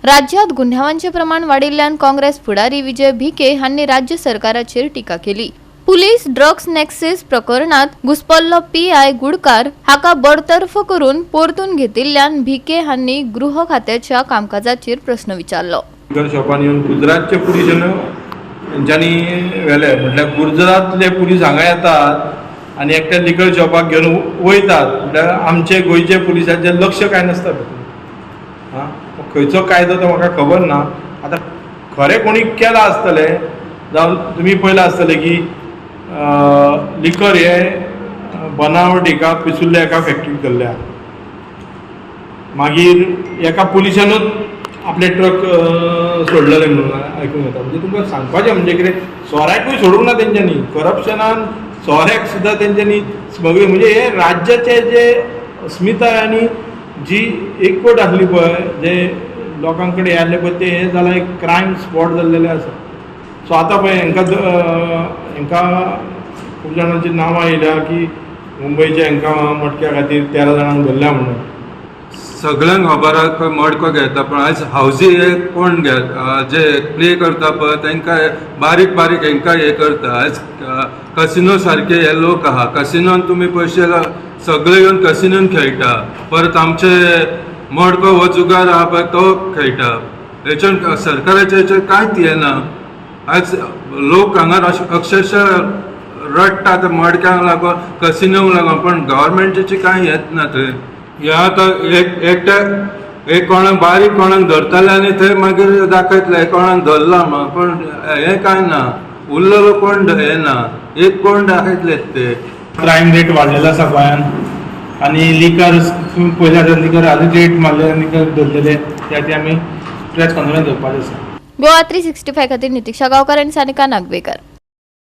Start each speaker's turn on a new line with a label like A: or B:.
A: राज्यात गुन्ह्यांचे प्रमाण वाढिल्ल्यान काँग्रेस फुडारी विजय भिके हांनी राज्य सरकाराचेर टिका केली। पुलीस ड्रग्स नेक्सेस प्रकरणात घुसपल्लो पीआय गुडकार हाका बडतर्फ करून परतून घेतिल्ल्यान भिके हांनी गृह खात्याच्या कामकाजाचेर प्रश्न विचारलो।
B: शॉपान येवन गुजरातचे पुलीस तेंच्यांनी व्हेले, म्हटल्यार गुजरातले पुलीस हांगा येतात आनी एकट्या लिकर शॉपाक घेवन वयतात, म्हटल्यार आमचे गोंयचे पुलिसांचें लक्ष काय नासता हां, खंयचो कायदो तो म्हाका खबर ना। आतां खरें कोणी केला आसतले जावं तुमी पळयलां आसतलें की लिकर हे बनावट एका पिसुल्ल्या एका फॅक्टरीत धरल्या, मागीर एका पुलिसानूच आपले ट्रक सोडलेले म्हणून आयकूंक येता। म्हणजे तुमकां सांगपाचें म्हणजे कितें, सोऱ्याकूय सोडूंक ना तेंच्यांनी, करप्शनान सोऱ्याक सुद्दां तेंच्यांनी स्मगलींग, म्हणजे हे राज्याचे जे अस्मिताय आनी जी एकवट आसली पळय, जे लोकां कडेन आसले पळय, ते हे जाल्यार एक क्रायम स्पॉट जाल्लेले आसा। सो आतां पळय हांकां खूब जाणांची नांवां येयल्या की मुंबयच्या हांकां मटक्या खातीर 13 जाणांक धरल्या म्हणून।
C: सगळ्यांक खबर आसा मडको घेता, पण आयज हावजी हे कोण जे प्ले करता पळय तांकां बारीक बारीक हांकां हे करता। आयज कसिनो सारके हे लोक आहा, कसिनोन तुमी पयशे सगळे येवन कसिनोन खेळटा, परत आमचे मडको हो जुगार आहा पळय तो खेळटा, हेच्यान सरकाराचे हेचेर कांयच येना। आयज लोक हांगा अक्षरशः रडटा त्या मडक्यांक लागून, कसिनोक लागून, पण गव्हर्मेंटाची कांय येत ना थंय। हे आतां एक कोणाक बारीक कोणाक धरतले आनी थंय मागीर दाखयतले कोणाक धरला म्हणून, पण हें कांय ना, उरलेलो कोण हे ना, एक कोण दाखयतलेच ते।
B: क्रायम रेट वाडलेलो आसा गोंयांत आनी लिकर तुमी पळयल्यार लिकर आजूच रेट मारले, लिकर धरलेले, त्या खातीर आमी प्रेस कॉन्फरन्स घेवपाचें आसा।
A: गोवा 365 खातीर नितीक्षा गांवकार आनी सानिका नागवेकर।